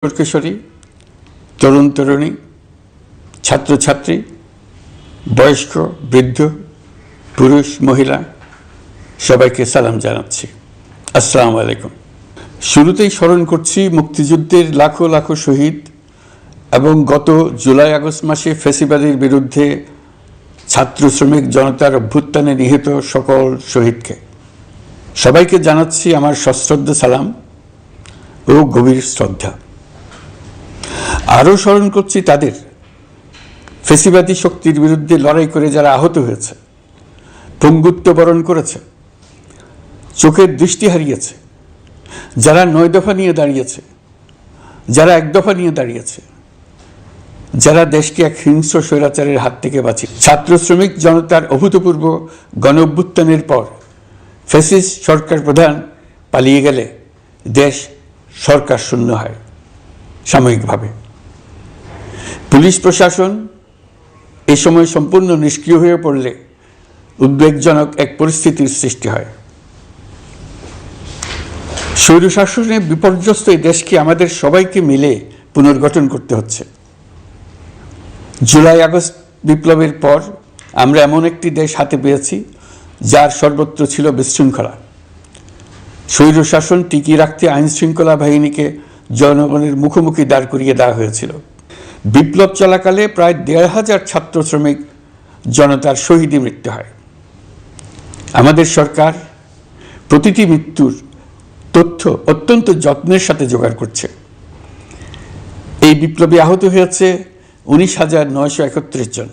কিশোরী, তরুণ তরুণী, ছাত্রছাত্রী, বয়স্ক, বৃদ্ধ, পুরুষ, মহিলা সবাইকে সালাম জানাচ্ছি। আসসালামু আলাইকুম। শুরুতেই স্মরণ করছি মুক্তিযুদ্ধের লাখো লাখো শহীদ এবং গত জুলাই আগস্ট মাসে ফ্যাসিবাদের বিরুদ্ধে ছাত্র শ্রমিক জনতার অভ্যুত্থানে নিহত সকল শহীদকে। সবাইকে জানাচ্ছি আমার সশ্রদ্ধ সালাম ও গভীর শ্রদ্ধা। আরও স্মরণ করছি তাদের ফ্যাসিবাদী শক্তির বিরুদ্ধে লড়াই করে যারা আহত হয়েছে, পঙ্গুত্ব বরণ করেছে, চোখের দৃষ্টি হারিয়েছে, যারা ৯ দফা নিয়ে দাঁড়িয়েছে, যারা ১ দফা নিয়ে দাঁড়িয়েছে, যারা দেশকে এক হিংস্র স্বৈরাচারের হাত থেকে বাঁচিয়ে। ছাত্র শ্রমিক জনতার অভূতপূর্ব গণ অভ্যুত্থানের পর ফ্যাসিস্ট সরকার প্রধান পালিয়ে গেলে দেশ সরকার শূন্য হয় সাময়িকভাবে। পুলিশ প্রশাসন এ সময় সম্পূর্ণ নিষ্ক্রিয় হয়ে পড়লে উদ্বেগজনক এক পরিস্থিতির সৃষ্টি হয়। স্বৈরশাসনে বিপর্যস্ত এই দেশকে আমাদের সবাইকে মিলে পুনর্গঠন করতে হচ্ছে। জুলাই আগস্ট বিপ্লবের পর আমরা এমন একটি দেশ হাতে পেয়েছি যার সর্বত্র ছিল বিশৃঙ্খলা। স্বৈরশাসন টিকিয়ে রাখতে আইন শৃঙ্খলা বাহিনীকে জনগণের মুখোমুখি দাঁড় করিয়ে দেওয়া হয়েছিল। বিপ্লব চলাকালে প্রায় ১,৫০০ ছাত্র শ্রমিক জনতার শহীদে মৃত্যু হয়। আমাদের সরকার প্রতিটি মৃত্যুর তথ্য অত্যন্ত যত্নের সাথে জোগাড় করছে। এই বিপ্লবে আহত হয়েছে ১৯,৯৩১ জন।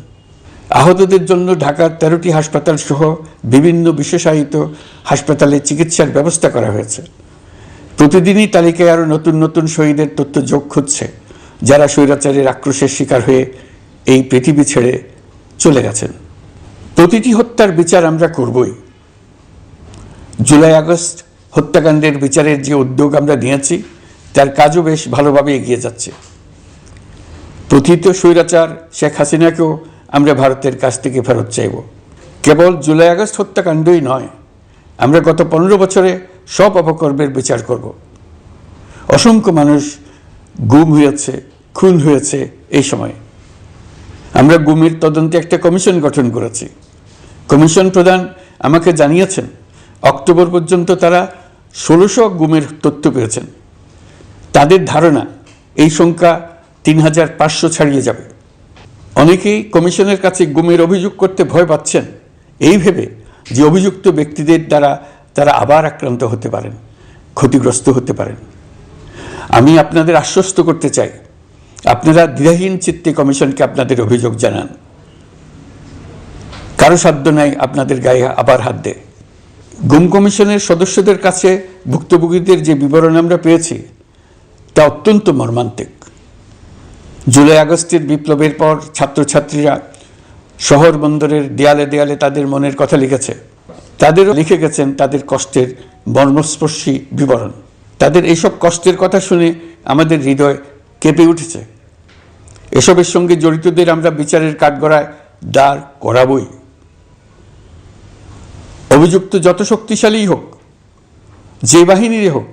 আহতদের জন্য ঢাকার ১৩টি হাসপাতাল সহ বিভিন্ন বিশেষায়িত হাসপাতালে চিকিৎসার ব্যবস্থা করা হয়েছে। প্রতিদিনই তালিকায় আরও নতুন নতুন শহীদের তথ্য যোগ হচ্ছে, যারা স্বৈরাচারের আক্রোশের শিকার হয়ে এই পৃথিবী ছেড়ে চলে গেছেন। প্রতিটি হত্যার বিচার আমরা করবই। জুলাই আগস্ট হত্যাকাণ্ডের বিচারের যে উদ্যোগ আমরা নিয়েছি তার কাজও বেশ ভালোভাবে এগিয়ে যাচ্ছে। প্রকৃত স্বৈরাচার শেখ হাসিনাকেও আমরা ভারতের কাছ থেকে ফেরত চাইব। কেবল জুলাই আগস্ট হত্যাকাণ্ডই নয়, আমরা গত ১৫ বছরে সব অপকর্মের বিচার করব। অসংখ্য মানুষ গুম হয়েছে, খুন হয়েছে। এই সময় আমরা গুমের তদন্তে একটা কমিশন গঠন করেছি। কমিশন প্রধান আমাকে জানিয়েছেন অক্টোবর পর্যন্ত তারা ১৬০০ গুমের তথ্য পেয়েছেন। তাদের ধারণা এই সংখ্যা ৩,৫০০ ছাড়িয়ে যাবে। অনেকেই কমিশনের কাছে গুমের অভিযোগ করতে ভয় পাচ্ছেন এই ভেবে যে অভিযুক্ত ব্যক্তিদের দ্বারা তারা আবার আক্রান্ত হতে পারেন, ক্ষতিগ্রস্ত হতে পারেন। আমি আপনাদের আশ্বস্ত করতে চাই, আপনারা দ্বিধাহীন চিত্তে কমিশনকে আপনাদের অভিযোগ জানান। কারো সাধ্য নাই আপনাদের গায়ে আবার হাত দেয়। গুম কমিশনের সদস্যদের কাছে ভুক্তভোগীদের যে বিবরণ আমরা পেয়েছি তা অত্যন্ত মর্মান্তিক। জুলাই আগস্টের বিপ্লবের পর ছাত্রছাত্রীরা শহর বন্দরের দেয়ালে দেয়ালে তাদের মনের কথা লিখেছে। তাদেরও লিখে গেছেন তাদের কষ্টের মর্মস্পর্শী বিবরণ। তাদের এইসব কষ্টের কথা শুনে আমাদের হৃদয় কেঁপে উঠেছে। এসবের সঙ্গে জড়িতদের আমরা বিচারের কাঠগড়ায় দাঁড় করাবই। অভিযুক্ত যত শক্তিশালীই হোক, যে বাহিনীরই হোক,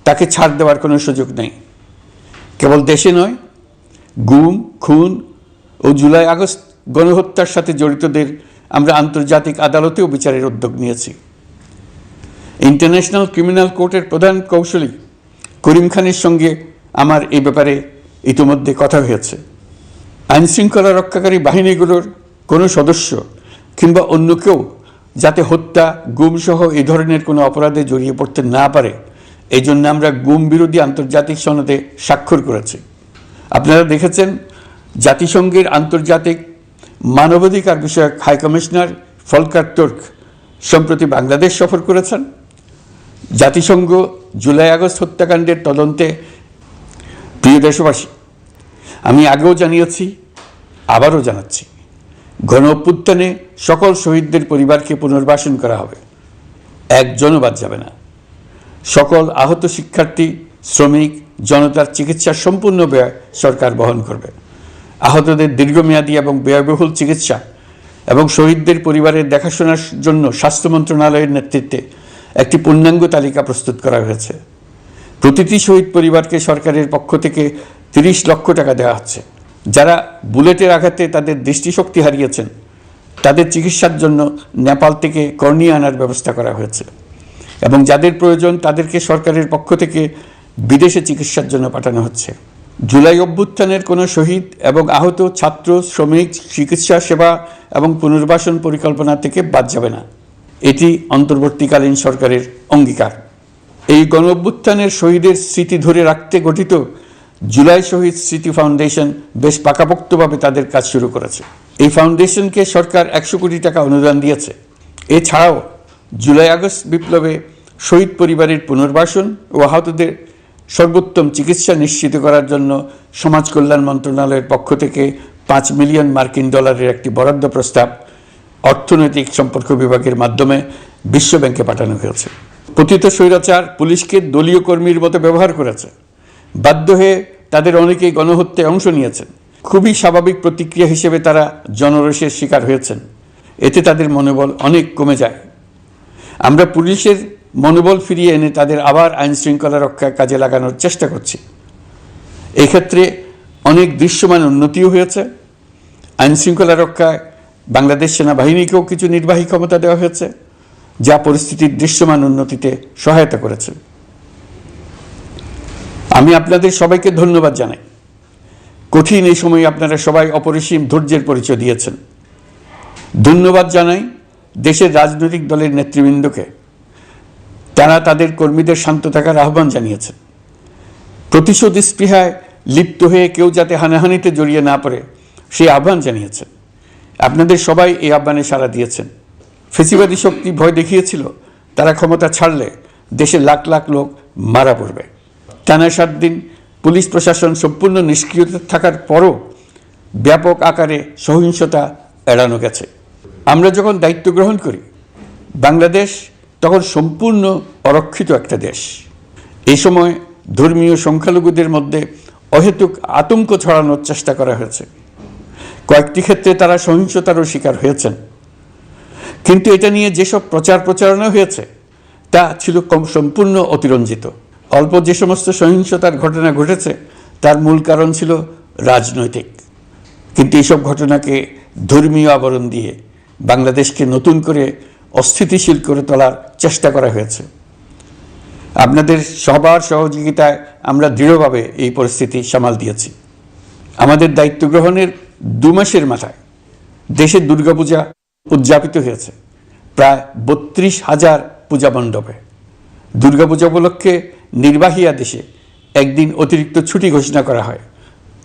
তাকে ছাড় দেওয়ার কোনো সুযোগ নেই। কেবল দেশে নয়, গুম, খুন ও জুলাই আগস্ট গণহত্যার সাথে জড়িতদের আমরা আন্তর্জাতিক আদালতেও বিচারের উদ্যোগ নিয়েছি। ইন্টারন্যাশনাল ক্রিমিনাল কোর্টের প্রধান কৌশলী করিম খানের সঙ্গে আমার এই ব্যাপারে ইতিমধ্যে কথা হয়েছে। আইনশৃঙ্খলা রক্ষাকারী বাহিনীগুলোর কোনো সদস্য কিংবা অন্য কেউ যাতে হত্যা, গুমসহ এই ধরনের কোনো অপরাধে জড়িয়ে পড়তে না পারে, এই জন্য আমরা গুম বিরোধী আন্তর্জাতিক সনদে স্বাক্ষর করেছি। আপনারা দেখেছেন জাতিসংঘের আন্তর্জাতিক মানবাধিকার বিষয়ক হাই কমিশনার ফলকার তুর্ক সম্প্রতি বাংলাদেশ সফর করেছেন। জাতিসংঘ জুলাই আগস্ট হত্যাকাণ্ডের তদন্তে। প্রিয় দেশবাসী, আমি আগেও জানিয়েছি, আবারও জানাচ্ছি, গণ অভ্যুত্থানে সকল শহীদদের পরিবারকে পুনর্বাসন করা হবে, একজনও বাদ যাবে না। সকল আহত শিক্ষার্থী, শ্রমিক জনতার চিকিৎসার সম্পূর্ণ ব্যয় সরকার বহন করবে। আহতদের দীর্ঘমেয়াদী এবং ব্যয়বহুল চিকিৎসা এবং শহীদদের পরিবারের দেখাশোনার জন্য স্বাস্থ্য মন্ত্রণালয়ের নেতৃত্বে একটি পূর্ণাঙ্গ তালিকা প্রস্তুত করা হয়েছে। প্রতিটি শহীদ পরিবারকে সরকারের পক্ষ থেকে 30 লক্ষ টাকা দেওয়া হচ্ছে। যারা বুলেটের আঘাতে তাদের দৃষ্টিশক্তি হারিয়েছেন তাদের চিকিৎসার জন্য নেপাল থেকে কর্নিয়া আনার ব্যবস্থা করা হয়েছে এবং যাদের প্রয়োজন তাদেরকে সরকারের পক্ষ থেকে বিদেশে চিকিৎসার জন্য পাঠানো হচ্ছে। জুলাই অভ্যুত্থানের কোনো শহীদ এবং আহত ছাত্র, শ্রমিক চিকিৎসা সেবা এবং পুনর্বাসন পরিকল্পনা থেকে বাদ যাবে না। এটি অন্তর্বর্তীকালীন সরকারের অঙ্গীকার। এই গণ অভ্যুত্থানের শহীদের স্মৃতি ধরে রাখতে গঠিত জুলাই শহীদ স্মৃতি ফাউন্ডেশন বেশ পাকাপোক্তভাবে তাদের কাজ শুরু করেছে। এই ফাউন্ডেশনকে সরকার 100 কোটি টাকা অনুদান দিয়েছে। এছাড়াও জুলাই আগস্ট বিপ্লবে শহীদ পরিবারের পুনর্বাসন ও আহতদের সর্বোত্তম চিকিৎসা নিশ্চিত করার জন্য সমাজ কল্যাণ মন্ত্রণালয়ের পক্ষ থেকে $5 মিলিয়ন একটি বরাদ্দ প্রস্তাব অর্থনৈতিক সম্পর্ক বিভাগের মাধ্যমে বিশ্ব ব্যাংকে পাঠানো হয়েছে। পতিত স্বৈরাচার পুলিশকে দলীয় কর্মীর মতো ব্যবহার করেছে। বাধ্য হয়ে তাদের অনেকেই গণহত্যায় অংশ নিয়েছেন। খুবই স্বাভাবিক প্রতিক্রিয়া হিসেবে তারা জনরোষের শিকার হয়েছেন। এতে তাদের মনোবল অনেক কমে যায়। আমরা পুলিশের মনোবল ফিরিয়ে এনে তাদের আবার আইন শৃঙ্খলা রক্ষায় কাজে লাগানোর চেষ্টা করছি। এক্ষেত্রে অনেক দৃশ্যমান উন্নতিও হয়েছে। আইন শৃঙ্খলা রক্ষায় বাংলাদেশ সেনাবাহিনীকেও কিছু নির্বাহী ক্ষমতা দেওয়া হয়েছে, যা পরিস্থিতির দৃশ্যমান উন্নতিতে সহায়তা করেছে। আমি আপনাদের সবাইকে ধন্যবাদ জানাই। কঠিন এই সময়ে আপনারা সবাই অপরিসীম ধৈর্যের পরিচয় দিয়েছেন। ধন্যবাদ জানাই দেশের রাজনৈতিক দলের নেতৃবৃন্দকে। তারা তাদের কর্মীদের শান্ত থাকার আহ্বান জানিয়েছেন। প্রতিশোধ স্পৃহায় লিপ্ত হয়ে কেউ যাতে হানাহানিতে জড়িয়ে না পড়ে সেই আহ্বান জানিয়েছেন। আপনাদের সবাই এই আহ্বানে সাড়া দিয়েছেন। ফেসিবাদী শক্তি ভয় দেখিয়েছিল তারা ক্ষমতা ছাড়লে দেশে লাখ লাখ লোক মারা পড়বে। টানা 7 দিন পুলিশ প্রশাসন সম্পূর্ণ নিষ্ক্রিয় থাকার পরও ব্যাপক আকারে সহিংসতা এড়ানো গেছে। আমরা যখন দায়িত্ব গ্রহণ করি বাংলাদেশ তখন সম্পূর্ণ অরক্ষিত একটা দেশ। এই সময় ধর্মীয় সংখ্যালঘুদের মধ্যে অহেতুক আতঙ্ক ছড়ানোর চেষ্টা করা হয়েছে। কয়েকটি ক্ষেত্রে তারা সহিংসতারও শিকার হয়েছেন। কিন্তু এটা নিয়ে যেসব প্রচারণা হয়েছে তা ছিল সম্পূর্ণ অতিরঞ্জিত। অল্প যে সমস্ত সহিংসতার ঘটনা ঘটেছে তার মূল কারণ ছিল রাজনৈতিক। কিন্তু এইসব ঘটনাকে ধর্মীয় আবরণ দিয়ে বাংলাদেশকে নতুন করে অস্থিতিশীল করে তোলার চেষ্টা করা হয়েছে। আপনাদের সবার সহযোগিতায় আমরা দৃঢ়ভাবে এই পরিস্থিতি সামাল দিয়েছি। আমাদের দায়িত্ব গ্রহণের 2 মাসের মাথায় দেশে দুর্গাপূজা উদযাপিত হয়েছে প্রায় 32,000 পূজা মণ্ডপে। দুর্গাপূজা উপলক্ষে নির্বাহী আদেশে একদিন অতিরিক্ত ছুটি ঘোষণা করা হয়,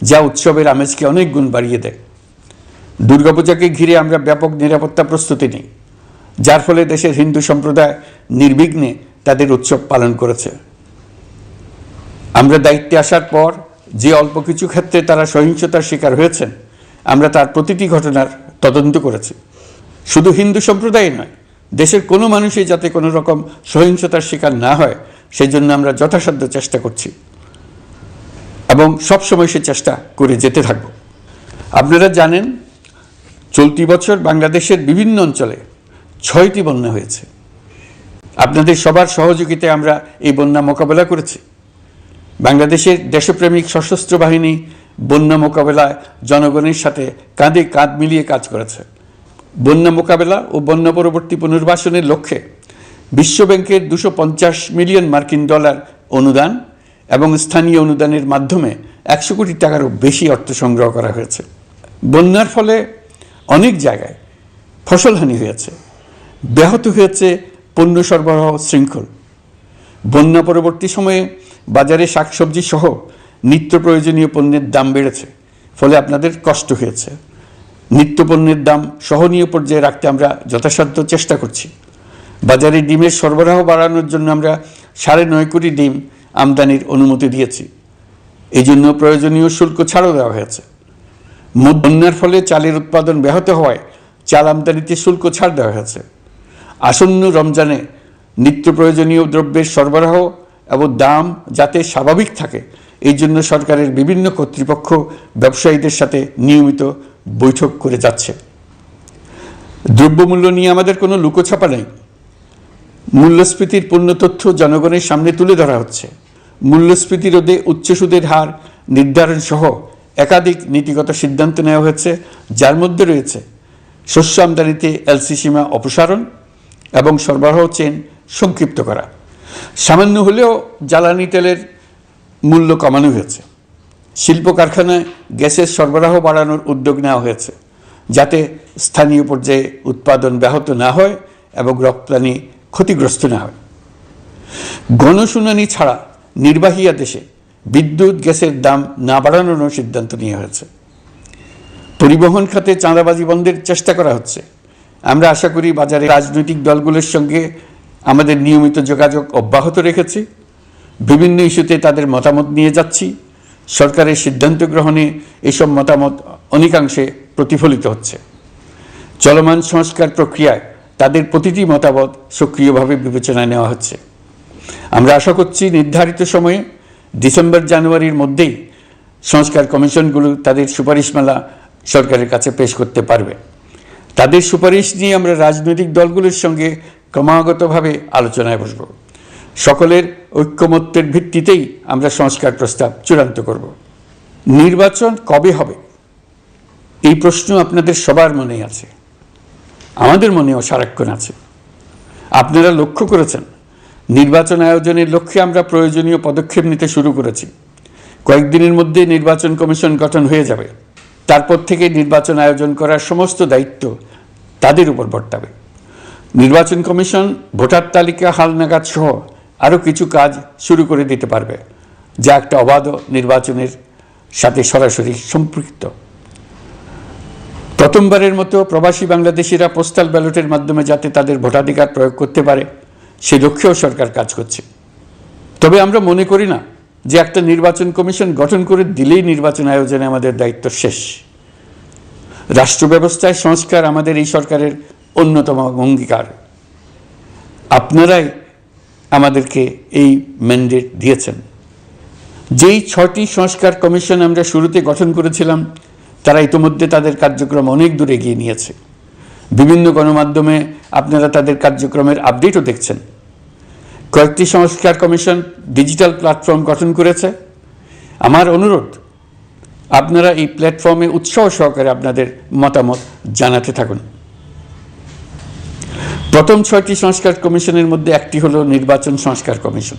যা উৎসবের আমেজকে অনেক গুণ বাড়িয়ে দেয়। দুর্গাপূজাকে ঘিরে আমরা ব্যাপক নিরাপত্তা প্রস্তুতি নিই, যার ফলে দেশের হিন্দু সম্প্রদায় নির্বিঘ্নে তাদের উৎসব পালন করেছে। আমরা দায়িত্বে আসার পর যে অল্প কিছু ক্ষেত্রে তারা সহিংসতার শিকার হয়েছেন আমরা তার প্রতিটি ঘটনার তদন্ত করেছি। শুধু হিন্দু সম্প্রদায় নয়, দেশের কোনো মানুষই যাতে কোনো রকম সহিংসতার শিকার না হয় সেই জন্য আমরা যথাসাধ্য চেষ্টা করছি এবং সবসময় সে চেষ্টা করে যেতে থাকব। আপনারা জানেন চলতি বছর বাংলাদেশের বিভিন্ন অঞ্চলে 6টি বন্যা হয়েছে। আপনাদের সবার সহযোগিতায় আমরা এই বন্যা মোকাবেলা করেছি। বাংলাদেশের দেশপ্রেমিক সশস্ত্র বাহিনী বন্যা মোকাবেলায় জনগণের সাথে কাঁধে কাঁধ মিলিয়ে কাজ করেছে। বন্যা মোকাবেলা ও বন্যা পরবর্তী পুনর্বাসনের লক্ষ্যে বিশ্বব্যাংকের $250 মিলিয়ন অনুদান এবং স্থানীয় অনুদানের মাধ্যমে 100 কোটি টাকারও বেশি অর্থ সংগ্রহ করা হয়েছে। বন্যার ফলে অনেক জায়গায় ফসলহানি হয়েছে, ব্যাহত হয়েছে পণ্য সরবরাহ শৃঙ্খল। বন্যা পরবর্তী সময়ে বাজারে শাকসবজি সহ নিত্য প্রয়োজনীয় পণ্যের দাম বেড়েছে, ফলে আপনাদের কষ্ট হয়েছে। নিত্য পণ্যের দাম সহনীয় পর্যায়ে রাখতে আমরা যথাসাধ্য চেষ্টা করছি। বাজারে ডিমের সরবরাহ বাড়ানোর জন্য আমরা 9.5 কোটি ডিম আমদানির অনুমতি দিয়েছি। এই জন্য প্রয়োজনীয় শুল্ক ছাড়ও দেওয়া হয়েছে। বন্যার ফলে চালের উৎপাদন ব্যাহত হওয়ায় চাল আমদানিতে শুল্ক ছাড় দেওয়া হয়েছে। আসন্ন রমজানে নিত্য প্রয়োজনীয় দ্রব্যের সরবরাহ এবং দাম যাতে স্বাভাবিক থাকে এই জন্য সরকারের বিভিন্ন কর্তৃপক্ষ ব্যবসায়ীদের সাথে নিয়মিত বৈঠক করে যাচ্ছে। দ্রব্যমূল্য নিয়ে আমাদের কোনো লুকোছাপা নেই। মূল্যস্ফীতির পূর্ণ তথ্য জনগণের সামনে তুলে ধরা হচ্ছে। মূল্যস্ফীতি রোধে উচ্চ সুদের হার নির্ধারণ সহ একাধিক নীতিগত সিদ্ধান্ত নেওয়া হয়েছে, যার মধ্যে রয়েছে শস্য আমদানিতে এলসি সীমা অপসারণ এবং সরবরাহ চেইন সংক্ষিপ্ত করা। সামান্য হলেও জ্বালানি তেলের মূল্য কমানো হয়েছে। শিল্প কারখানায় গ্যাসের সরবরাহ বাড়ানোর উদ্যোগ নেওয়া হয়েছে, যাতে স্থানীয় পর্যায়ে উৎপাদন ব্যাহত না হয় এবং রপ্তানি ক্ষতিগ্রস্ত না হয়। গণশুনানি ছাড়া নির্বাহী আদেশে বিদ্যুৎ গ্যাসের দাম না বাড়ানোর সিদ্ধান্ত নেওয়া হয়েছে। পরিবহন খাতে চাঁদাবাজি বন্ধের চেষ্টা করা হচ্ছে। আমরা আশা করি বাজারে রাজনৈতিক দলগুলোর সঙ্গে আমাদের নিয়মিত যোগাযোগ অব্যাহত রেখেছি। বিভিন্ন ইস্যুতে তাদের মতামত নিয়ে যাচ্ছি। সরকারের সিদ্ধান্ত গ্রহণে এসব মতামত অনেকাংশে প্রতিফলিত হচ্ছে। চলমান সংস্কার প্রক্রিয়ায় তাদের প্রতিটি মতামত সক্রিয়ভাবে বিবেচনায় নেওয়া হচ্ছে। আমরা আশা করছি নির্ধারিত সময়ে ডিসেম্বর-জানুয়ারির মধ্যেই সংস্কার কমিশনগুলো তাদের সুপারিশমালা সরকারের কাছে পেশ করতে পারবে। তাদের সুপারিশ নিয়ে আমরা রাজনৈতিক দলগুলোর সঙ্গে ক্রমাগতভাবে আলোচনায় বসব। সকলের ঐক্যমত্যের ভিত্তিতেই আমরা সংস্কার প্রস্তাব চূড়ান্ত করব। নির্বাচন কবে হবে এই প্রশ্ন আপনাদের সবার মনেই আছে, আমাদের মনেও সারাক্ষণ আছে। আপনারা লক্ষ্য করেছেন নির্বাচন আয়োজনের লক্ষ্যে আমরা প্রয়োজনীয় পদক্ষেপ নিতে শুরু করেছি। কয়েকদিনের মধ্যে নির্বাচন কমিশন গঠন হয়ে যাবে। তারপর থেকে নির্বাচন আয়োজন করার সমস্ত দায়িত্ব তাদের উপর বর্তাবে। নির্বাচন কমিশন ভোটার তালিকা হালনাগাদ সহ আরও কিছু কাজ শুরু করে দিতে পারবে, যা একটা অবাধ নির্বাচনের সাথে সরাসরি সম্পৃক্ত। প্রথমবারের মতো প্রবাসী বাংলাদেশিরা পোস্টাল ব্যালটের মাধ্যমে যাতে তাদের ভোটাধিকার প্রয়োগ করতে পারে, সে লক্ষ্যেও সরকার কাজ করছে। তবে আমরা মনে করি না যে একটা নির্বাচন কমিশন গঠন করে দিলেই নির্বাচন আয়োজনে আমাদের দায়িত্ব শেষ। রাষ্ট্র ব্যবস্থায় সংস্কার আমাদের এই সরকারের অন্যতম অঙ্গীকার। আপনারাই আমাদেরকে এই ম্যান্ডেট দিয়েছেন। যেই 6টি সংস্কার কমিশন আমরা শুরুতে গঠন করেছিলাম, তারা ইতিমধ্যে তাদের কার্যক্রম অনেক দূর এগিয়ে নিয়েছে। বিভিন্ন গণমাধ্যমে আপনারা তাদের কার্যক্রমের আপডেটও দেখছেন। কয়েকটি সংস্কার কমিশন ডিজিটাল প্ল্যাটফর্ম গঠন করেছে। আমার অনুরোধ, আপনারা এই প্ল্যাটফর্মে উৎসাহ সহকারে আপনাদের মতামত জানাতে থাকুন। প্রথম 6টি সংস্কার কমিশনের মধ্যে একটি হলো নির্বাচন সংস্কার কমিশন।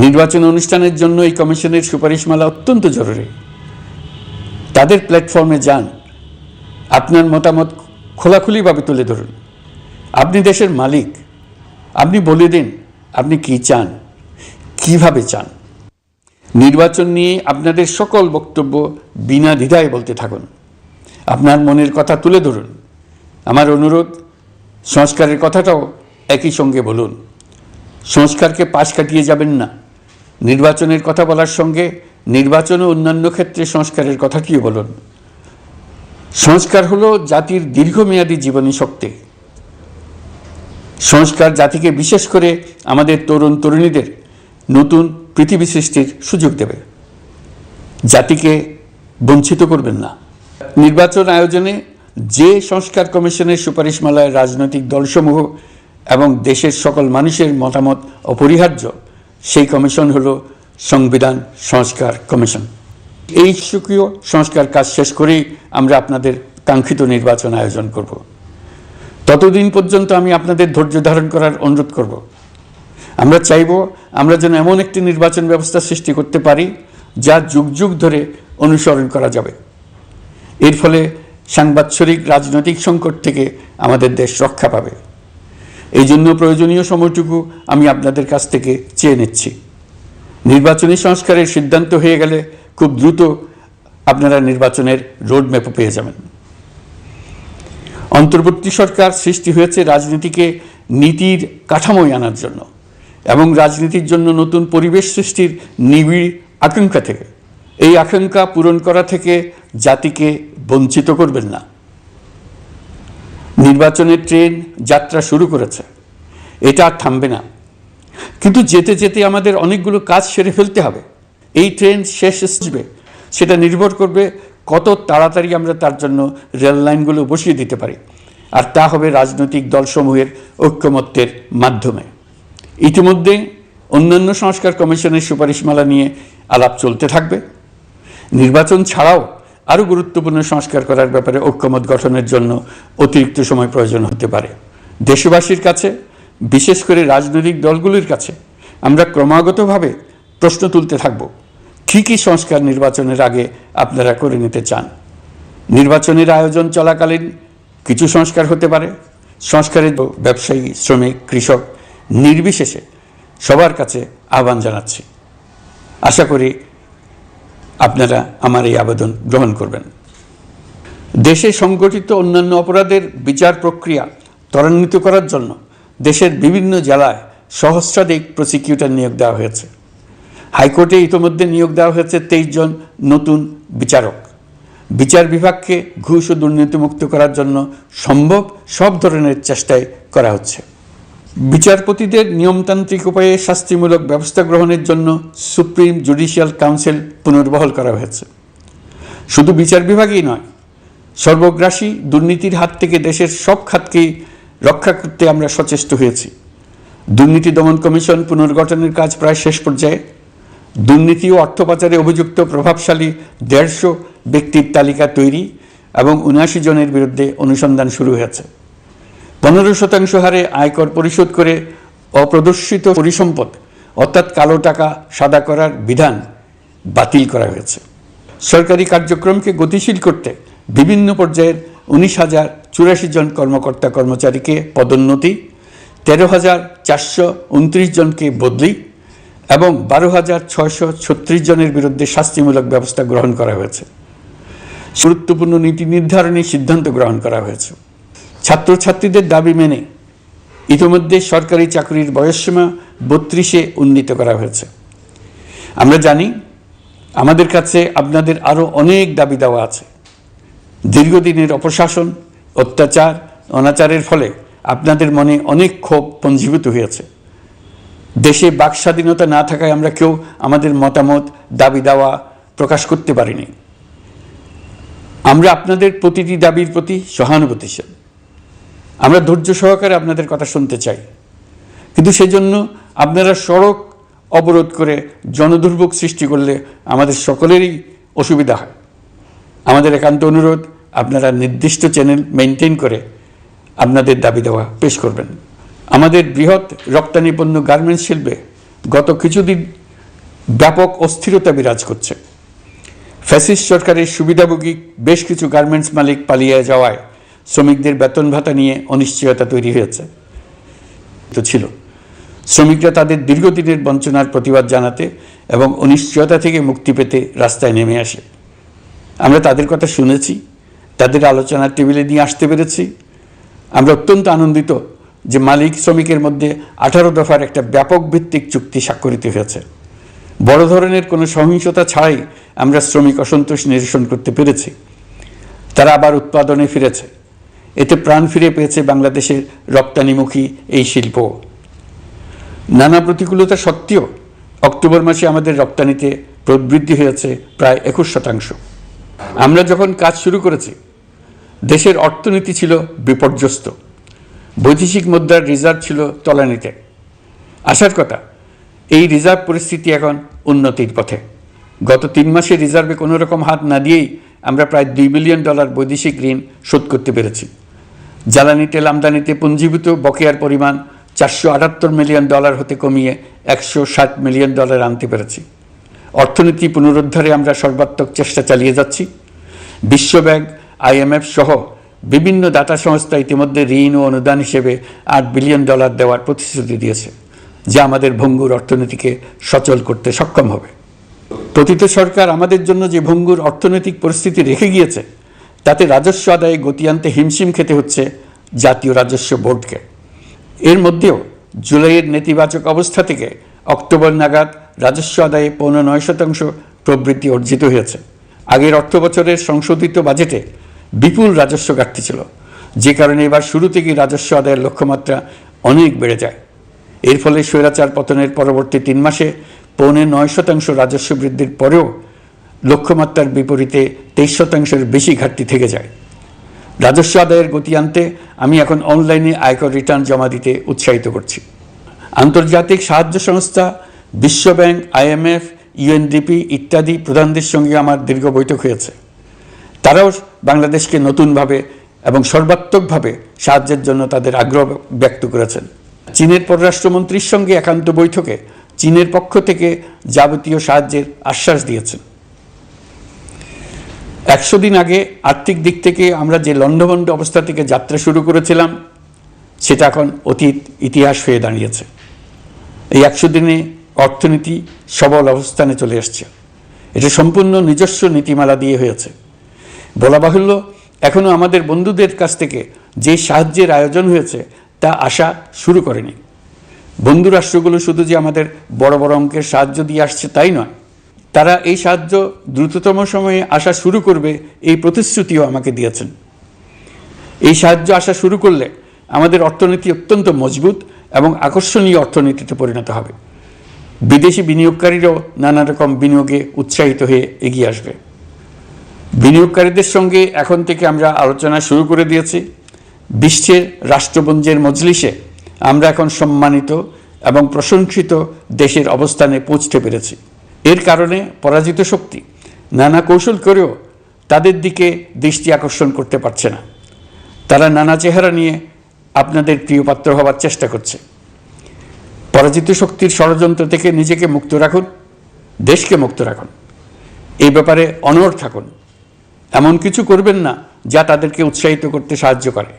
নির্বাচন অনুষ্ঠানের জন্য এই কমিশনের সুপারিশমালা অত্যন্ত জরুরি। তাদের প্ল্যাটফর্মে যান, আপনার মতামত খোলাখুলিভাবে তুলে ধরুন। আপনি দেশের মালিক, আপনি বলে দিন আপনি কি চান, কিভাবে চান। নির্বাচন নিয়ে আপনাদের সকল বক্তব্য বিনা দ্বিধায় বলতে থাকুন। আপনার মনের কথা তুলে ধরুন। আমার অনুরোধ, সংস্কারের কথাটাও একই সঙ্গে বলুন। সংস্কারকে পাশ কাটিয়ে যাবেন না। নির্বাচনের কথা বলার সঙ্গে নির্বাচন ও অন্যান্য ক্ষেত্রে সংস্কারের কথাটিও বলুন। সংস্কার হলো জাতির দীর্ঘমেয়াদী জীবনী শক্তি। সংস্কার জাতিকে, বিশেষ করে আমাদের তরুণ তরুণীদের নতুন পৃথিবী সৃষ্টির সুযোগ দেবে। জাতিকে বঞ্চিত করবেন না। নির্বাচন আয়োজনে যে সংস্কার কমিশনের সুপারিশমালায় রাজনৈতিক দলসমূহ এবং দেশের সকল মানুষের মতামত অপরিহার্য, সেই কমিশন হলো সংবিধান সংস্কার কমিশন। এই সুকীয় সংস্কার কাজ শেষ করেই আমরা আপনাদের কাঙ্ক্ষিত নির্বাচন আয়োজন করব। ততদিন পর্যন্ত আমি আপনাদের ধৈর্য ধারণ করার অনুরোধ করব। আমরা চাইব আমরা যেন এমন একটি নির্বাচন ব্যবস্থা সৃষ্টি করতে পারি যা যুগ যুগ ধরে অনুসরণ করা যাবে। এর ফলে সাংবৎসরিক রাজনৈতিক সংকট থেকে আমাদের দেশ রক্ষা পাবে। এই জন্য প্রয়োজনীয় সময়টুকু আমি আপনাদের কাছ থেকে চেয়ে নিচ্ছি। নির্বাচনী সংস্কারের সিদ্ধান্ত হয়ে গেলে খুব দ্রুত আপনারা নির্বাচনের রোডম্যাপও পেয়ে যাবেন। অন্তর্বর্তী সরকার সৃষ্টি হয়েছে রাজনীতিকে নীতির কাঠামোয় আনার জন্য এবং রাজনীতির জন্য নতুন পরিবেশ সৃষ্টির নিবিড় আকাঙ্ক্ষা থেকে। এই আকাঙ্ক্ষা পূরণ করা থেকে জাতিকে বঞ্চিত করবেন না। নির্বাচনের ট্রেন যাত্রা শুরু করেছে, এটা আর থামবে না। কিন্তু যেতে যেতে আমাদের অনেকগুলো কাজ সেরে ফেলতে হবে। এই ট্রেন শেষ আসবে সেটা নির্ভর করবে কত তাড়াতাড়ি আমরা তার জন্য রেল লাইনগুলো বসিয়ে দিতে পারি, আর তা হবে রাজনৈতিক দলসমূহের ঐক্যমত্যের মাধ্যমে। ইতিমধ্যে অন্যান্য সংস্কার কমিশনের সুপারিশমালা নিয়ে আলাপ চলতে থাকবে। নির্বাচন ছাড়াও আরও গুরুত্বপূর্ণ সংস্কার করার ব্যাপারে ঐক্যমত গঠনের জন্য অতিরিক্ত সময় প্রয়োজন হতে পারে। দেশবাসীর কাছে, বিশেষ করে রাজনৈতিক দলগুলির কাছে আমরা ক্রমাগতভাবে প্রশ্ন তুলতে থাকব, কী কী সংস্কার নির্বাচনের আগে আপনারা করে নিতে চান। নির্বাচনের আয়োজন চলাকালীন কিছু সংস্কার হতে পারে। সংস্কারের ব্যবসায়ী, শ্রমিক, কৃষক নির্বিশেষে সবার কাছে আহ্বান জানাচ্ছি। আশা করি আপনারা আমার এই আবেদন গ্রহণ করবেন। দেশে সংগঠিত অন্যান্য অপরাধের বিচার প্রক্রিয়া ত্বরান্বিত করার জন্য দেশের বিভিন্ন জেলায় সহস্রাধিক প্রসিকিউটর নিয়োগ দেওয়া হয়েছে। হাইকোর্টে ইতোমধ্যে নিয়োগ দেওয়া হয়েছে 23 জন নতুন বিচারক। বিচার বিভাগকে ঘুষ ও দুর্নীতিমুক্ত করার জন্য সম্ভব সব ধরনের চেষ্টাই করা হচ্ছে। বিচারপতিদের নিয়মতান্ত্রিক উপায়ে শাস্তিমূলক ব্যবস্থা গ্রহণের জন্য সুপ্রিম জুডিশিয়াল কাউন্সিল পুনর্বহাল করা হয়েছে। শুধু বিচার বিভাগই নয়, সর্বগ্রাসী দুর্নীতির হাত থেকে দেশের সব খাতকেই রক্ষা করতে আমরা সচেষ্ট হয়েছি। দুর্নীতি দমন কমিশন পুনর্গঠনের কাজ প্রায় শেষ পর্যায়ে। দুর্নীতি ও অর্থ পাচারে অভিযুক্ত প্রভাবশালী 150 ব্যক্তির তালিকা তৈরি এবং 79 জনের বিরুদ্ধে অনুসন্ধান শুরু হয়েছে। 15% হারে আয়কর পরিশোধ করে অপ্রদর্শিত পরিসম্পদ অর্থাৎ কালো টাকা সাদা করার বিধান বাতিল করা হয়েছে। সরকারি কার্যক্রমকে গতিশীল করতে বিভিন্ন পর্যায়ের 19,084 জন কর্মকর্তা কর্মচারীকে পদোন্নতি, 13,429 জনকে বদলি এবং 12,636 জনের বিরুদ্ধে শাস্তিমূলক ব্যবস্থা গ্রহণ করা হয়েছে। গুরুত্বপূর্ণ নীতি নির্ধারণী সিদ্ধান্ত গ্রহণ করা হয়েছে। ছাত্রছাত্রীদের দাবি মেনে ইতিমধ্যে সরকারি চাকরির বয়সসীমা 32-এ উন্নীত করা হয়েছে। আমরা জানি আমাদের কাছে আপনাদের আরও অনেক দাবি দেওয়া আছে। দীর্ঘদিনের অপশাসন, অত্যাচার, অনাচারের ফলে আপনাদের মনে অনেক ক্ষোভ পঞ্জীভূত হয়েছে। দেশে বাক স্বাধীনতা না থাকায় আমরা কেউ আমাদের মতামত, দাবি দাওয়া প্রকাশ করতে পারিনি। আমরা আপনাদের প্রতিটি দাবির প্রতি সহানুভূতিশীল। আমরা ধৈর্য সহকারে আপনাদের কথা শুনতে চাই, কিন্তু সেজন্য আপনারা সড়ক অবরোধ করে জনদুর্ভোগ সৃষ্টি করলে আমাদের সকলেরই অসুবিধা হয়। আমাদের একান্ত অনুরোধ, আপনারা নির্দিষ্ট চ্যানেল মেনটেন করে আপনাদের দাবি দেওয়া পেশ করবেন। আমাদের বৃহৎ রপ্তানি পণ্য গার্মেন্টস শিল্পে গত কিছুদিন ব্যাপক অস্থিরতা বিরাজ করছে। ফ্যাসিস্ট সরকারের সুবিধাভোগী বেশ কিছু গার্মেন্টস মালিক পালিয়ে যাওয়ায় শ্রমিকদের বেতন ভাতা নিয়ে অনিশ্চয়তা তৈরি হয়েছে ছিল। শ্রমিকরা তাদের দীর্ঘদিনের বঞ্চনার প্রতিবাদ জানাতে এবং অনিশ্চয়তা থেকে মুক্তি পেতে রাস্তায় নেমে আসে। আমরা তাদের কথা শুনেছি, তাদের আলোচনার টেবিলে নিয়ে আসতে পেরেছি। আমরা অত্যন্ত আনন্দিত যে মালিক শ্রমিকের মধ্যে 18 দফার একটা ব্যাপক ভিত্তিক চুক্তি স্বাক্ষরিত হয়েছে। বড় ধরনের কোনো সহিংসতা ছাড়াই আমরা শ্রমিক অসন্তোষ নিরসন করতে পেরেছি। তারা আবার উৎপাদনে ফিরেছে। এতে প্রাণ ফিরে পেয়েছে বাংলাদেশের রপ্তানিমুখী এই শিল্প। নানা প্রতিকূলতা সত্ত্বেও অক্টোবর মাসে আমাদের রপ্তানিতে প্রবৃদ্ধি হয়েছে প্রায় 21%। আমরা যখন কাজ শুরু করেছি দেশের অর্থনীতি ছিল বিপর্যস্ত। বৈদেশিক মুদ্রার রিজার্ভ ছিল তলানিতে। আসার কথা, এই রিজার্ভ পরিস্থিতি এখন উন্নতির পথে। গত 3 মাসে রিজার্ভে কোনো রকম হাত না দিয়েই আমরা প্রায় $2 বিলিয়ন বৈদেশিক ঋণ শোধ করতে পেরেছি। জ্বালানি তেল আমদানিতে পুঞ্জীভূত বকেয়ার পরিমাণ $478 মিলিয়ন হতে কমিয়ে $160 মিলিয়ন আনতে পেরেছি। অর্থনীতি পুনরুদ্ধারে আমরা সর্বাত্মক চেষ্টা চালিয়ে যাচ্ছি। বিশ্বব্যাংক, IMF সহ বিভিন্ন দাতা সংস্থা ইতিমধ্যে ঋণ ও অনুদান হিসেবে $8 বিলিয়ন দেওয়ার প্রতিশ্রুতি দিয়েছে, যা আমাদের ভঙ্গুর অর্থনীতিকে সচল করতে সক্ষম হবে। পতিত সরকার আমাদের জন্য যে ভঙ্গুর অর্থনৈতিক পরিস্থিতি রেখে গিয়েছে, তাতে রাজস্ব আদায়ে গতি আনতে হিমশিম খেতে হচ্ছে জাতীয় রাজস্ব বোর্ডকে। এর মধ্যেও জুলাইয়ের নেতিবাচক অবস্থা থেকে অক্টোবর নাগাদ রাজস্ব আদায়ে 9.9% প্রবৃদ্ধি অর্জিত হয়েছে। আগের অর্থ বছরের সংশোধিত বাজেটে বিপুল রাজস্ব ঘাটতি ছিল, যে কারণে এবার শুরু থেকেই রাজস্ব আদায়ের লক্ষ্যমাত্রা অনেক বেড়ে যায়। এর ফলে স্বৈরাচার পতনের পরবর্তী 3 মাসে 9.9% রাজস্ব বৃদ্ধির পরেও লক্ষ্যমাত্রার বিপরীতে 23%-এর বেশি ঘাটতি থেকে যায়। রাজস্ব আদায়ের গতি আনতে আমি এখন অনলাইনে আয়কর রিটার্ন জমা দিতে উৎসাহিত করছি। আন্তর্জাতিক সাহায্য সংস্থা বিশ্বব্যাংক, IMF, UNDP ইত্যাদি প্রধানদের সঙ্গে আমার দীর্ঘ বৈঠক হয়েছে। তারাও বাংলাদেশকে নতুনভাবে এবং সর্বাত্মকভাবে সাহায্যের জন্য তাদের আগ্রহ ব্যক্ত করেছেন। চীনের পররাষ্ট্রমন্ত্রীর সঙ্গে একান্ত বৈঠকে চীনের পক্ষ থেকে যাবতীয় সাহায্যের আশ্বাস দিয়েছেন। 100 দিন আগে আর্থিক দিক থেকে আমরা যে লণ্ডভণ্ড অবস্থা থেকে যাত্রা শুরু করেছিলাম সেটা এখন অতীত ইতিহাস হয়ে দাঁড়িয়েছে। এই 100 দিনে অর্থনীতি সবল অবস্থানে চলে আসছে। এটা সম্পূর্ণ নিজস্ব নীতিমালা দিয়ে হয়েছে। বলা বাহুল্য, এখনও আমাদের বন্ধুদের কাছ থেকে যে সাহায্যের আয়োজন হয়েছে তা আসা শুরু করেনি। বন্ধু রাষ্ট্রগুলো শুধু যে আমাদের বড় বড় অঙ্কের সাহায্য দিয়ে আসছে তাই নয়, তারা এই সাহায্য দ্রুততম সময়ে আসা শুরু করবে এই প্রতিশ্রুতিও আমাকে দিয়েছেন। এই সাহায্য আসা শুরু করলে আমাদের অর্থনীতি অত্যন্ত মজবুত এবং আকর্ষণীয় অর্থনীতিতে পরিণত হবে। বিদেশি বিনিয়োগকারীরাও নানা রকম বিনিয়োগে উৎসাহিত হয়ে এগিয়ে আসবে। বিনিয়োগকারীদের সঙ্গে এখন থেকে আমরা আলোচনা শুরু করে দিয়েছি। বিশ্বের রাষ্ট্রপুঞ্জের মজলিসে আমরা এখন সম্মানিত এবং প্রশংসিত দেশের অবস্থানে পৌঁছতে পেরেছি। এর কারণে পরাজিত শক্তি নানা কৌশল করেও তাদের দিকে দৃষ্টি আকর্ষণ করতে পারছে না। তারা নানা চেহারা নিয়ে আপনাদের প্রিয়পাত্র হবার চেষ্টা করছে। পরাজিত শক্তির ষড়যন্ত্র থেকে নিজেকে মুক্ত রাখুন, দেশকে মুক্ত রাখুন। এই ব্যাপারে অনড় থাকুন। এমন কিছু করবেন না যা তাদেরকে উৎসাহিত করতে সাহায্য করে।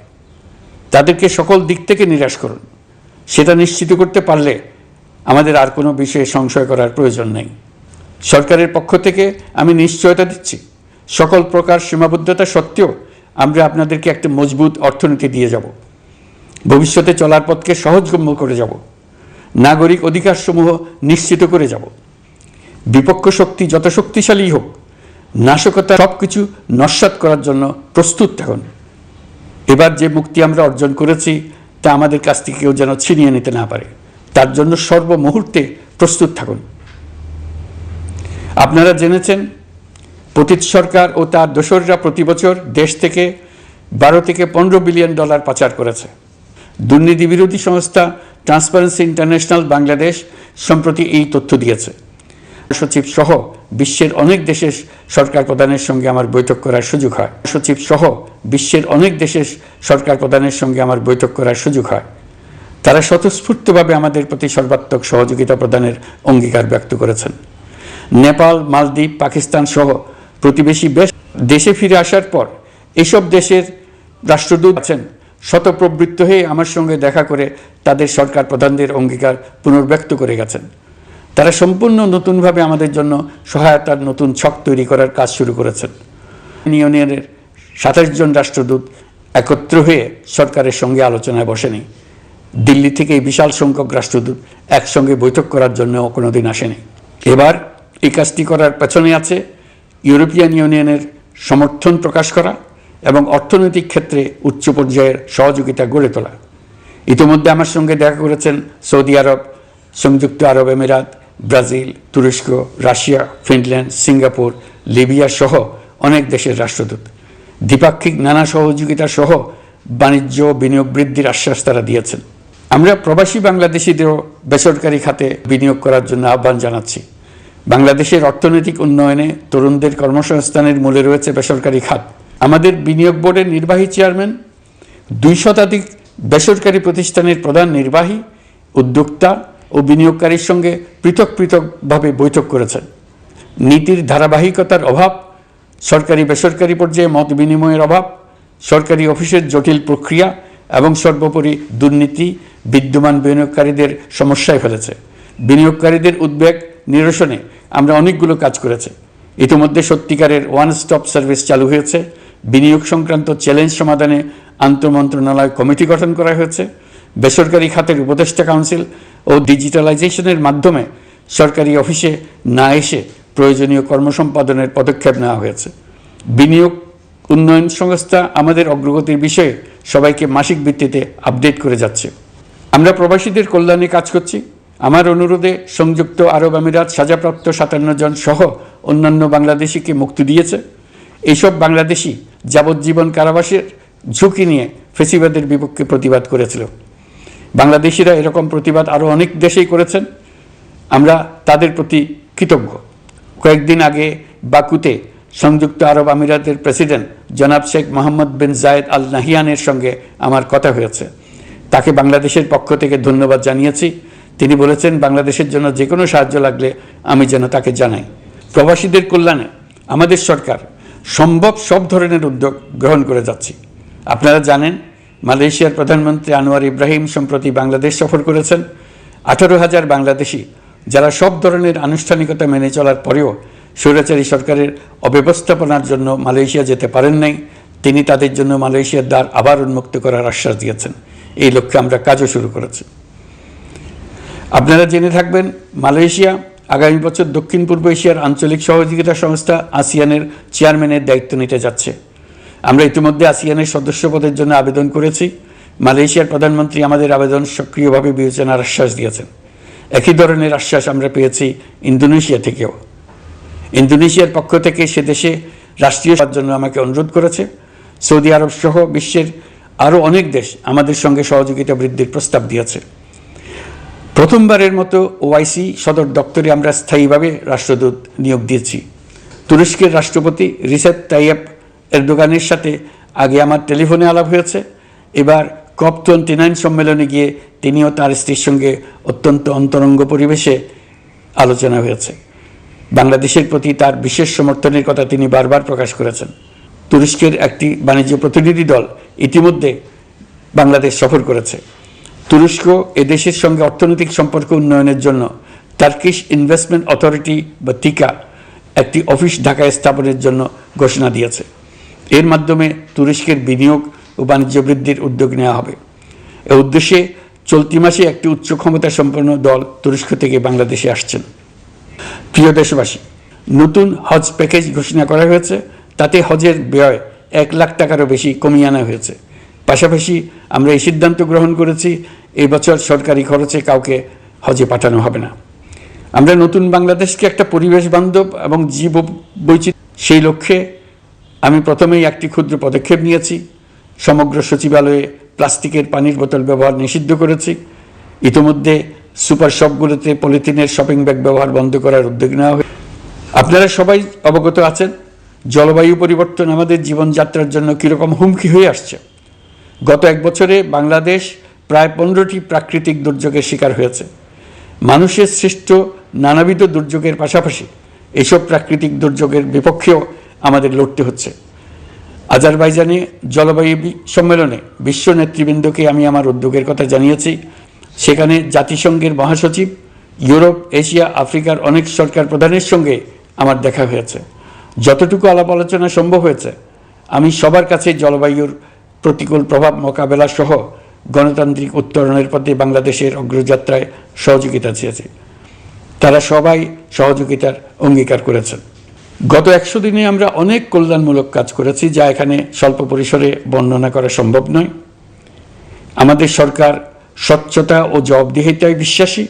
তাদেরকে সকল দিক থেকে নিরাশ করুন। সেটা নিশ্চিত করতে পারলে আমাদের আর কোনো বিষয়ে সংশয় করার প্রয়োজন নেই। সরকারের পক্ষ থেকে আমি নিশ্চয়তা দিচ্ছি, সকল প্রকার সীমাবদ্ধতা সত্ত্বেও আমরা আপনাদেরকে একটা মজবুত অর্থনীতি দিয়ে যাব। ভবিষ্যতে চলার পথকে সহজগম্য করে যাব। নাগরিক অধিকারসমূহ নিশ্চিত করে যাব। বিপক্ষ শক্তি যত শক্তিশালী হোক, নাশকতা সব কিছু নস্যাৎ করার জন্য প্রস্তুত থাকুন। এবার যে মুক্তি আমরা অর্জন করেছি তা আমাদের কাছ থেকে কেউ যেন ছিনিয়ে নিতে না পারে, তার জন্য সর্বমুহূর্তে প্রস্তুত থাকুন। আপনারা জেনেছেন পতিত সরকার ও তার দোসররা প্রতি বছর দেশ থেকে 12 থেকে 15 বিলিয়ন ডলার পাচার করেছে। দুর্নীতি বিরোধী সংস্থা ট্রান্সপারেন্সি ইন্টারন্যাশনাল বাংলাদেশ সম্প্রতি এই তথ্য দিয়েছে। সচিব সহ বিশ্বের অনেক দেশের সরকার প্রধানের সঙ্গে আমার বৈঠক করার সুযোগ হয়। সচিব সহ বিশ্বের অনেক দেশের সরকার প্রধানের সঙ্গে আমার বৈঠক করার সুযোগ হয়। তারা স্বতঃস্ফূর্তভাবে আমাদের প্রতি সর্বাত্মক সহযোগিতা প্রদানের অঙ্গীকার ব্যক্ত করেছেন। নেপাল, মালদ্বীপ, পাকিস্তান সহ প্রতিবেশী দেশে ফিরে আসার পর এসব দেশের রাষ্ট্রদূত আছেন শতপ্রবৃত্ত হয়ে আমার সঙ্গে দেখা করে তাদের সরকার প্রধানদের অঙ্গীকার পুনর্ব্যক্ত করে গেছেন। তারা সম্পূর্ণ নতুনভাবে আমাদের জন্য সহায়তার নতুন ছক তৈরি করার কাজ শুরু করেছেন। ইউনিয়নের 27 জন রাষ্ট্রদূত একত্র হয়ে সরকারের সঙ্গে আলোচনায় বসেনি। দিল্লি থেকে এই বিশাল সংখ্যক রাষ্ট্রদূত একসঙ্গে বৈঠক করার জন্য কোনোদিন আসেনি। এবার এই কাজটি করার পেছনে আছে ইউরোপিয়ান ইউনিয়নের সমর্থন প্রকাশ করা এবং অর্থনৈতিক ক্ষেত্রে উচ্চ পর্যায়ের সহযোগিতা গড়ে তোলা। ইতিমধ্যে আমার সঙ্গে দেখা করেছেন সৌদি আরব, সংযুক্ত আরব আমিরাত, ব্রাজিল, তুরস্ক, রাশিয়া, ফিনল্যান্ড, সিঙ্গাপুর, লিবিয়া সহ অনেক দেশের রাষ্ট্রদূত। দ্বিপাক্ষিক নানা সহযোগিতা সহ বাণিজ্য বিনিয়োগ বৃদ্ধির আশ্বাস তারা দিয়েছেন। আমরা প্রবাসী বাংলাদেশিদেরও বেসরকারি খাতে বিনিয়োগ করার জন্য আহ্বান জানাচ্ছি। বাংলাদেশের অর্থনৈতিক উন্নয়নে তরুণদের কর্মসংস্থানের মূলে রয়েছে বেসরকারি খাত। আমাদের বিনিয়োগ বোর্ডের নির্বাহী চেয়ারম্যান 2 শতাধিক বেসরকারি প্রতিষ্ঠানের প্রধান নির্বাহী, উদ্যোক্তা ও বিনিয়োগকারীর সঙ্গে পৃথক পৃথকভাবে বৈঠক করেছেন। নীতির ধারাবাহিকতার অভাব, সরকারি বেসরকারি পর্যায়ে মত বিনিময়ের অভাব, সরকারি অফিসের জটিল প্রক্রিয়া এবং সর্বোপরি দুর্নীতি বিদ্যমান বিনিয়োগকারীদের সমস্যায় ফেলেছে। বিনিয়োগকারীদের উদ্বেগ নিরসনে আমরা অনেকগুলো কাজ করেছি। ইতিমধ্যে সত্যিকারের ওয়ান স্টপ সার্ভিস চালু হয়েছে। বিনিয়োগ সংক্রান্ত চ্যালেঞ্জ সমাধানে আন্তঃমন্ত্রণালয় কমিটি গঠন করা হয়েছে। বেসরকারি খাতের উপদেষ্টা কাউন্সিল ও ডিজিটালাইজেশনের মাধ্যমে সরকারি অফিসে না এসে প্রয়োজনীয় কর্মসম্পাদনের পদক্ষেপ নেওয়া হয়েছে। বিনিয়োগ উন্নয়ন সংস্থা আমাদের অগ্রগতির বিষয়ে সবাইকে মাসিক ভিত্তিতে আপডেট করে যাচ্ছে। আমরা প্রবাসীদের কল্যাণে কাজ করছি। আমার অনুরোধে সংযুক্ত আরব আমিরাত সাজাপ্রাপ্ত 57 জন সহ অন্যান্য বাংলাদেশিকে মুক্তি দিয়েছে। এইসব বাংলাদেশি যাবজ্জীবন কারাবাসের ঝুঁকি নিয়ে ফেসিবাদের বিপক্ষে প্রতিবাদ করেছিল। বাংলাদেশিরা এরকম প্রতিবাদ আরও অনেক দেশেই করেছেন। আমরা তাদের প্রতি কৃতজ্ঞ। কয়েকদিন আগে বাকুতে সংযুক্ত আরব আমিরাতের প্রেসিডেন্ট জনাব শেখ মোহাম্মদ বিন জায়েদ আল নাহিয়ানের সঙ্গে আমার কথা হয়েছে। তাকে বাংলাদেশের পক্ষ থেকে ধন্যবাদ জানিয়েছি। তিনি বলেছেন বাংলাদেশের জন্য যে কোনো সাহায্য লাগলে আমি যেন তাকে জানাই। প্রবাসীদের কল্যাণে আমাদের সরকার সম্ভব সব ধরনের উদ্যোগ গ্রহণ করে যাচ্ছে। আপনারা জানেন মালয়েশিয়ার প্রধানমন্ত্রী আনোয়ার ইব্রাহিম সম্প্রতি বাংলাদেশ সফর করেছেন। 18,000 বাংলাদেশি যারা সব ধরনের আনুষ্ঠানিকতা মেনে চলার পরেও স্বৈরাচারী সরকারের অব্যবস্থাপনার জন্য মালয়েশিয়া যেতে পারেন নাই, তিনি তাদের জন্য মালয়েশিয়ার দ্বার আবার উন্মুক্ত করার আশ্বাস দিয়েছেন। এই লক্ষ্যে আমরা কাজও শুরু করেছি। আপনারা জেনে থাকবেন মালয়েশিয়া আগামী বছর দক্ষিণ পূর্ব এশিয়ার আঞ্চলিক সহযোগিতা সংস্থা আসিয়ানের চেয়ারম্যানের দায়িত্ব নিতে যাচ্ছে। আমরা ইতিমধ্যে আসিয়ানের সদস্য পদের জন্য আবেদন করেছি। মালয়েশিয়ার প্রধানমন্ত্রী আমাদের আবেদন সক্রিয়ভাবে বিবেচনার আশ্বাস দিয়েছেন। একই ধরনের আশ্বাস আমরা পেয়েছি ইন্দোনেশিয়া থেকেও। ইন্দোনেশিয়ার পক্ষ থেকে সে দেশে রাষ্ট্রীয় সেবার জন্য আমাকে অনুরোধ করেছে। সৌদি আরব সহ বিশ্বের আরও অনেক দেশ আমাদের সঙ্গে সহযোগিতা বৃদ্ধির প্রস্তাব দিয়েছে। প্রথমবারের মতো ওআইসি সদর দপ্তরে আমরা স্থায়ীভাবে রাষ্ট্রদূত নিয়োগ দিয়েছি। তুরস্কের রাষ্ট্রপতি রিসেপ তাইয়েপ এরদোগানের সাথে আগে আমার টেলিফোনে আলাপ হয়েছে। এবার COP29 সম্মেলনে গিয়ে তিনিও তার স্ত্রীর সঙ্গে অত্যন্ত অন্তরঙ্গ পরিবেশে আলোচনা হয়েছে। বাংলাদেশের প্রতি তার বিশেষ সমর্থনের কথা তিনি বারবার প্রকাশ করেছেন। তুরস্কের একটি বাণিজ্য প্রতিনিধি দল ইতিমধ্যে বাংলাদেশ সফর করেছে। তুরস্ক এদেশের সঙ্গে অর্থনৈতিক সম্পর্ক উন্নয়নের জন্য টার্কিশ ইনভেস্টমেন্ট অথরিটি বা টিকা একটি অফিস ঢাকায় স্থাপনের জন্য ঘোষণা দিয়েছে। এর মাধ্যমে তুরস্কের বিনিয়োগ ও বাণিজ্য বৃদ্ধির উদ্যোগ নেওয়া হবে। এ উদ্দেশ্যে চলতি মাসে একটি উচ্চ ক্ষমতা সম্পন্ন দল তুরস্ক থেকে বাংলাদেশে আসছেন। প্রিয় দেশবাসী, নতুন হজ প্যাকেজ ঘোষণা করা হয়েছে। তাতে হজের ব্যয় 1 লাখ টাকারও বেশি কমিয়ে আনা হয়েছে। পাশাপাশি আমরা এই সিদ্ধান্ত গ্রহণ করেছি এই বছর সরকারি খরচে কাউকে হজে পাঠানো হবে না। আমরা নতুন বাংলাদেশকে একটা পরিবেশ বান্ধব এবং জীব বৈচিত্র্য, সেই লক্ষ্যে আমি প্রথমেই একটি ক্ষুদ্র পদক্ষেপ নিয়েছি। সমগ্র সচিবালয়ে প্লাস্টিকের পানির বোতল ব্যবহার নিষিদ্ধ করেছি। ইতিমধ্যে সুপার শপগুলোতে পলিথিনের শপিং ব্যাগ ব্যবহার বন্ধ করার উদ্যোগ নেওয়া হয়েছে। আপনারা সবাই অবগত আছেন জলবায়ু পরিবর্তন আমাদের জীবনযাত্রার জন্য কীরকম হুমকি হয়ে আসছে। গত 1 বছরে বাংলাদেশ প্রায় 15টি প্রাকৃতিক দুর্যোগের শিকার হয়েছে। মানুষের সৃষ্ট নানাবিধ দুর্যোগের পাশাপাশি এইসব প্রাকৃতিক দুর্যোগের বিপক্ষেও আমাদের লড়তে হচ্ছে। আজারবাইজানে জলবায়ু সম্মেলনে বিশ্ব নেতৃবৃন্দকে আমি আমার উদ্যোগের কথা জানিয়েছি। সেখানে জাতিসংঘের মহাসচিব, ইউরোপ, এশিয়া, আফ্রিকার অনেক সরকার প্রধানের সঙ্গে আমার দেখা হয়েছে। যতটুকু আলাপ আলোচনা সম্ভব হয়েছে আমি সবার কাছে জলবায়ুর প্রতিকূল প্রভাব মোকাবেলা সহ গণতান্ত্রিক উত্তরণের পথে বাংলাদেশের অগ্রযাত্রায় সহযোগিতা চেয়েছি। তারা সবাই সহযোগিতার অঙ্গীকার করেছেন। গত 100 দিনে আমরা অনেক কল্যাণমূলক কাজ করেছি, যা এখানে স্বল্প পরিসরে বর্ণনা করা সম্ভব নয়। আমাদের সরকার স্বচ্ছতা ও জবাবদিহিতায় বিশ্বাসী।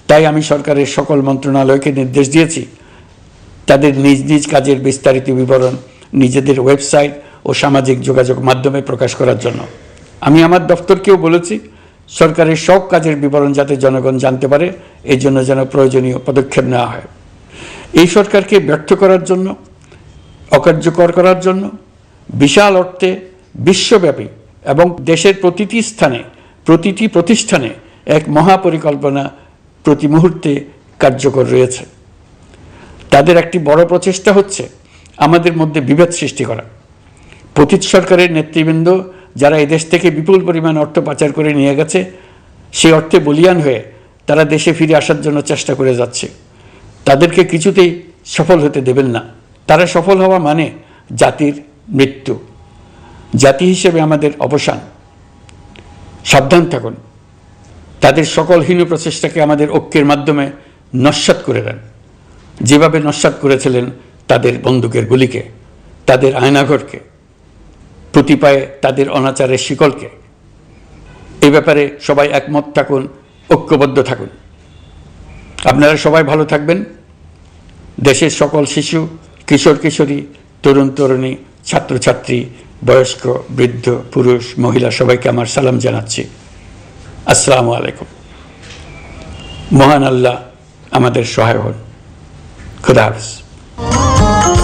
তাই আমি সরকারের সকল মন্ত্রণালয়কে নির্দেশ দিয়েছি তাদের নিজ নিজ কাজের বিস্তারিত বিবরণ নিজেদের ওয়েবসাইট ও সামাজিক যোগাযোগ মাধ্যমে প্রকাশ করার জন্য। আমি আমার দপ্তরকেও বলেছি সরকারের সব কাজের বিবরণ যাতে জনগণ জানতে পারে, এই জন্য যেন প্রয়োজনীয় পদক্ষেপ নেওয়া হয়। এই সরকারকে ব্যর্থ করার জন্য, অকার্যকর করার জন্য বিশাল অর্থে বিশ্বব্যাপী এবং দেশের প্রতিটি স্থানে, প্রতিটি প্রতিষ্ঠানে এক মহাপরিকল্পনা প্রতি মুহূর্তে কার্যকর রয়েছে। তাদের একটি বড় প্রচেষ্টা হচ্ছে আমাদের মধ্যে বিভেদ সৃষ্টি করা। পতিত সরকারের নেতৃবৃন্দ যারা এদেশ থেকে বিপুল পরিমাণ অর্থ পাচার করে নিয়ে গেছে, সেই অর্থে বলিয়ান হয়ে তারা দেশে ফিরে আসার জন্য চেষ্টা করে যাচ্ছে। তাদেরকে কিছুতেই সফল হতে দেবেন না। তারা সফল হওয়া মানে জাতির মৃত্যু, জাতি হিসেবে আমাদের অবসান। সাবধান থাকুন। তাদের সকল হীন প্রচেষ্টাকে আমাদের ঐক্যের মাধ্যমে নস্যাৎ করে দেন, যেভাবে নস্যাৎ করেছিলেন তাদের বন্দুকের গুলিকে, তাদের আয়নাঘরকে, প্রতি পায়ে তাদের অনাচারের শিকলকে। এই ব্যাপারে সবাই একমত থাকুন, ঐক্যবদ্ধ থাকুন। আপনারা সবাই ভালো থাকবেন। দেশের সকল শিশু, কিশোর কিশোরী, তরুণ তরুণী, ছাত্রছাত্রী, বয়স্ক, বৃদ্ধ, পুরুষ, মহিলা সবাইকে আমার সালাম জানাচ্ছি। আসসালামু আলাইকুম। মহান আল্লাহ আমাদের সহায় হন। খুদা হাফেজ।